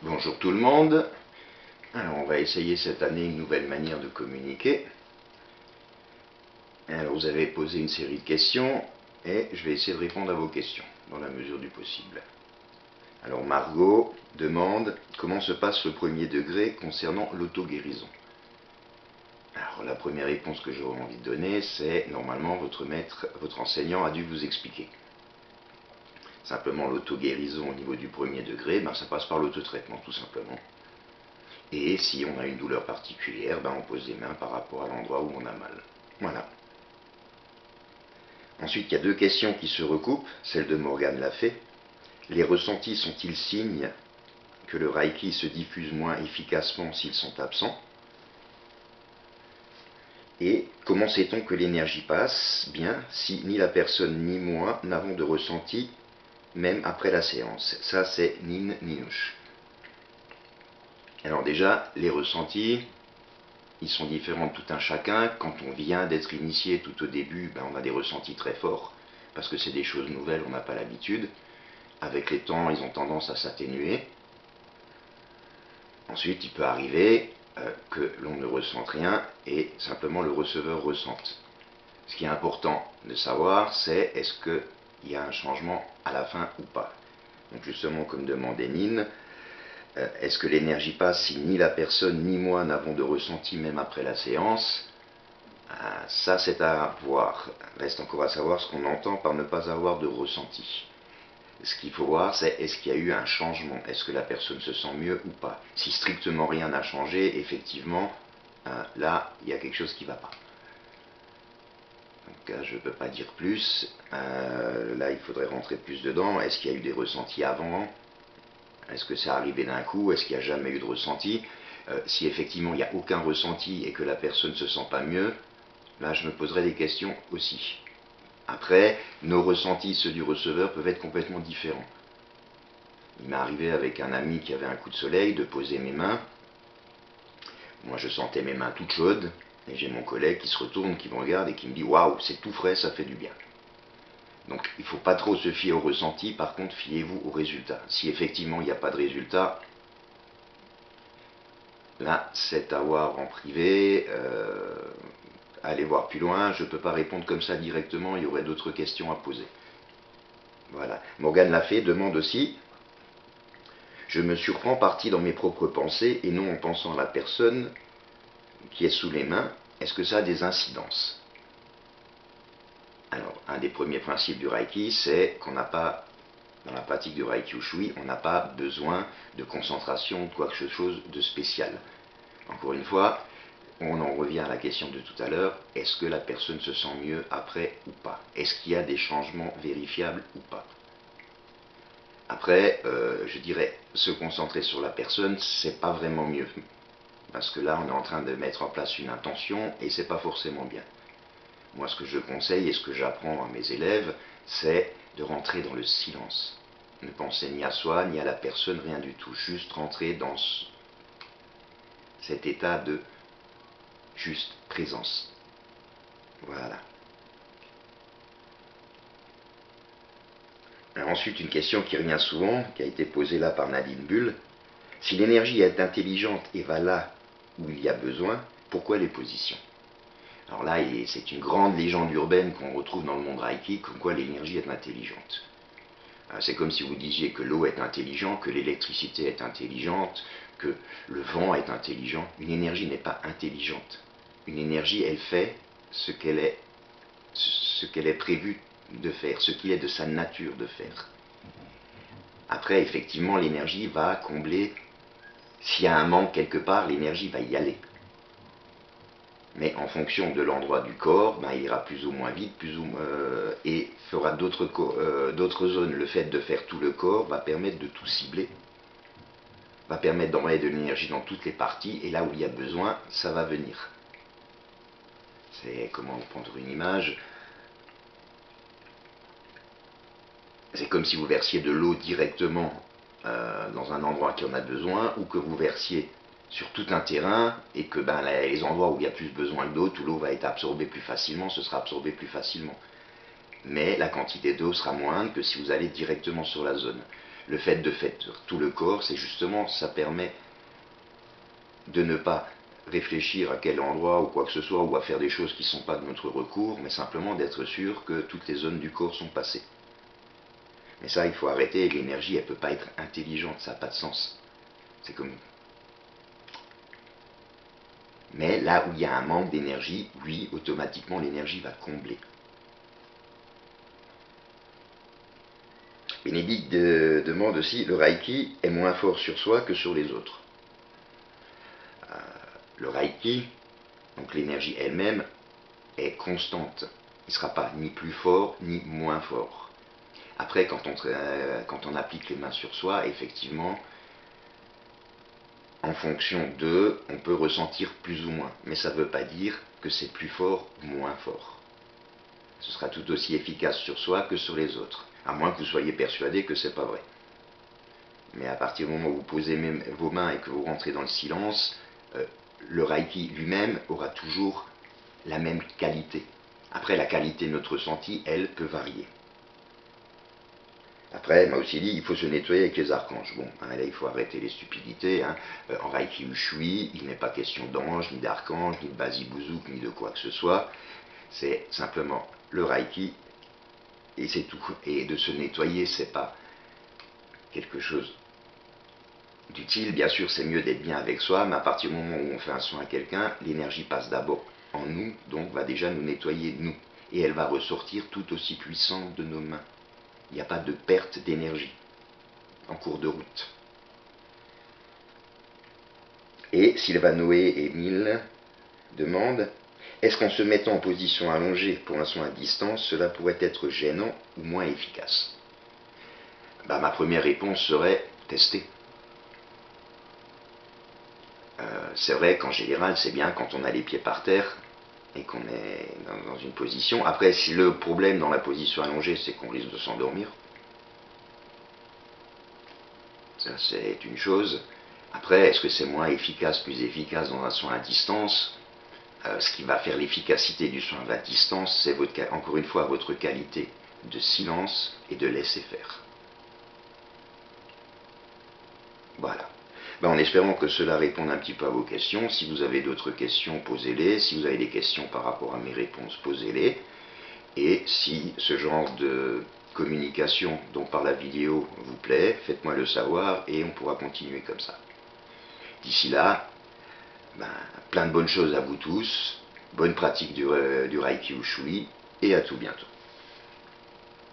Bonjour tout le monde. Alors on va essayer cette année une nouvelle manière de communiquer. Alors vous avez posé une série de questions et je vais essayer de répondre à vos questions dans la mesure du possible. Alors Margot demande comment se passe le premier degré concernant l'auto-guérison. Alors la première réponse que j'aurais envie de donner, c'est normalement votre enseignant a dû vous expliquer. Simplement l'auto-guérison au niveau du premier degré, ça passe par l'autotraitement tout simplement. Et si on a une douleur particulière, on pose les mains par rapport à l'endroit où on a mal. Voilà. Ensuite, il y a deux questions qui se recoupent. Celle de Morgane l'a fait. Les ressentis sont-ils signes que le Reiki se diffuse moins efficacement s'ils sont absents? Et comment sait-on que l'énergie passe bien si ni la personne ni moi n'avons de ressenti même après la séance? Ça, c'est Nin Ninouche. Alors déjà, les ressentis, ils sont différents de tout un chacun. Quand on vient d'être initié tout au début, on a des ressentis très forts, parce que c'est des choses nouvelles, on n'a pas l'habitude. Avec les temps, ils ont tendance à s'atténuer. Ensuite, il peut arriver que l'on ne ressente rien et simplement le receveur ressente. Ce qui est important de savoir, c'est est-ce qu'il y a un changement à la fin ou pas. Donc justement, comme demandait Nine, est-ce que l'énergie passe si ni la personne ni moi n'avons de ressenti même après la séance? Ça, c'est à voir. Reste encore à savoir ce qu'on entend par ne pas avoir de ressenti. Ce qu'il faut voir, c'est est-ce qu'il y a eu un changement? Est-ce que la personne se sent mieux ou pas? Si strictement rien n'a changé, effectivement, là, il y a quelque chose qui ne va pas. Donc, je ne peux pas dire plus. Là, il faudrait rentrer plus dedans. Est-ce qu'il y a eu des ressentis avant? Est-ce que c'est arrivé d'un coup? Est-ce qu'il n'y a jamais eu de ressenti? Si effectivement il n'y a aucun ressenti et que la personne ne se sent pas mieux, là je me poserai des questions aussi. Après, nos ressentis, ceux du receveur, peuvent être complètement différents. Il m'est arrivé avec un ami qui avait un coup de soleil de poser mes mains. Moi je sentais mes mains toutes chaudes et j'ai mon collègue qui se retourne, qui me regarde et qui me dit « Waouh, c'est tout frais, ça fait du bien ». Donc il ne faut pas trop se fier au ressenti, par contre fiez-vous au résultat. Si effectivement il n'y a pas de résultat, là c'est à voir en privé, allez voir plus loin, je ne peux pas répondre comme ça directement, il y aurait d'autres questions à poser. Voilà. Morgane l'a fait, demande aussi, je me surprends parti dans mes propres pensées et non en pensant à la personne qui est sous les mains, est-ce que ça a des incidences? Alors, un des premiers principes du Reiki, c'est qu'on n'a pas, dans la pratique du Reiki Ushui, on n'a pas besoin de concentration, de quelque chose de spécial. Encore une fois, on en revient à la question de tout à l'heure, est-ce que la personne se sent mieux après ou pas? Est-ce qu'il y a des changements vérifiables ou pas? Après, je dirais, se concentrer sur la personne, c'est pas vraiment mieux. Parce que là, on est en train de mettre en place une intention et c'est pas forcément bien. Moi, ce que je conseille et ce que j'apprends à mes élèves, c'est de rentrer dans le silence. Ne penser ni à soi, ni à la personne, rien du tout. Juste rentrer dans cet état de juste présence. Voilà. Alors ensuite, une question qui revient souvent, qui a été posée là par Nadine Bull. Si l'énergie est intelligente et va là où il y a besoin, pourquoi les positions? Alors là, c'est une grande légende urbaine qu'on retrouve dans le monde Reiki, comme quoi l'énergie est intelligente. C'est comme si vous disiez que l'eau est intelligente, que l'électricité est intelligente, que le vent est intelligent. Une énergie n'est pas intelligente. Une énergie, elle fait ce qu'elle est prévue de faire, ce qu'il est de sa nature de faire. Après, effectivement, l'énergie va combler. S'il y a un manque quelque part, l'énergie va y aller. Mais en fonction de l'endroit du corps, il ira plus ou moins vite, et fera d'autres zones. Le fait de faire tout le corps va permettre de tout cibler, va permettre d'envoyer de l'énergie dans toutes les parties, et là où il y a besoin, ça va venir. C'est comment prendre une image. C'est comme si vous versiez de l'eau directement dans un endroit qui en a besoin, ou que vous versiez sur tout un terrain, et que les endroits où il y a plus besoin d'eau, tout l'eau va être absorbée plus facilement, ce sera absorbé plus facilement. Mais la quantité d'eau sera moindre que si vous allez directement sur la zone. Le fait de faire tout le corps, c'est justement, ça permet de ne pas réfléchir à quel endroit ou quoi que ce soit, ou à faire des choses qui ne sont pas de notre recours, mais simplement d'être sûr que toutes les zones du corps sont passées. Mais ça, il faut arrêter, l'énergie, elle ne peut pas être intelligente, ça n'a pas de sens. C'est comme... Mais là où il y a un manque d'énergie, oui, automatiquement l'énergie va combler. Bénédicte demande aussi, le Reiki est moins fort sur soi que sur les autres. Le Reiki, donc l'énergie elle-même, est constante. Il ne sera pas ni plus fort ni moins fort. Après, quand on applique les mains sur soi, effectivement, en fonction d'eux, on peut ressentir plus ou moins. Mais ça ne veut pas dire que c'est plus fort ou moins fort. Ce sera tout aussi efficace sur soi que sur les autres. À moins que vous soyez persuadé que ce n'est pas vrai. Mais à partir du moment où vous posez même vos mains et que vous rentrez dans le silence, le Reiki lui-même aura toujours la même qualité. Après, la qualité de notre ressenti, elle, peut varier. Après, elle m'a aussi dit, il faut se nettoyer avec les archanges. Bon, hein, là, il faut arrêter les stupidités. Hein. En Reiki Ushui, il n'est pas question d'ange, ni d'archange, ni de Basibouzou, ni de quoi que ce soit. C'est simplement le Reiki, et c'est tout. Et de se nettoyer, c'est pas quelque chose d'utile. Bien sûr, c'est mieux d'être bien avec soi, mais à partir du moment où on fait un soin à quelqu'un, l'énergie passe d'abord en nous, donc va déjà nous nettoyer nous. Et elle va ressortir tout aussi puissante de nos mains. Il n'y a pas de perte d'énergie en cours de route. Et Sylvanoé Émile demande, est-ce qu'en se mettant en position allongée pour un soin à distance, cela pourrait être gênant ou moins efficace? Ma première réponse serait tester. C'est vrai qu'en général, c'est bien quand on a les pieds par terre et qu'on est dans une position. Après, si le problème dans la position allongée, c'est qu'on risque de s'endormir, ça c'est une chose. Après, est-ce que c'est moins efficace, plus efficace dans un soin à distance? Ce qui va faire l'efficacité du soin à distance, c'est encore une fois votre qualité de silence et de laisser faire. Voilà. En espérant que cela réponde un petit peu à vos questions. Si vous avez d'autres questions, posez-les. Si vous avez des questions par rapport à mes réponses, posez-les. Et si ce genre de communication dont par la vidéo vous plaît, faites-moi le savoir et on pourra continuer comme ça. D'ici là, plein de bonnes choses à vous tous. Bonne pratique du Reiki Ushui et à tout bientôt.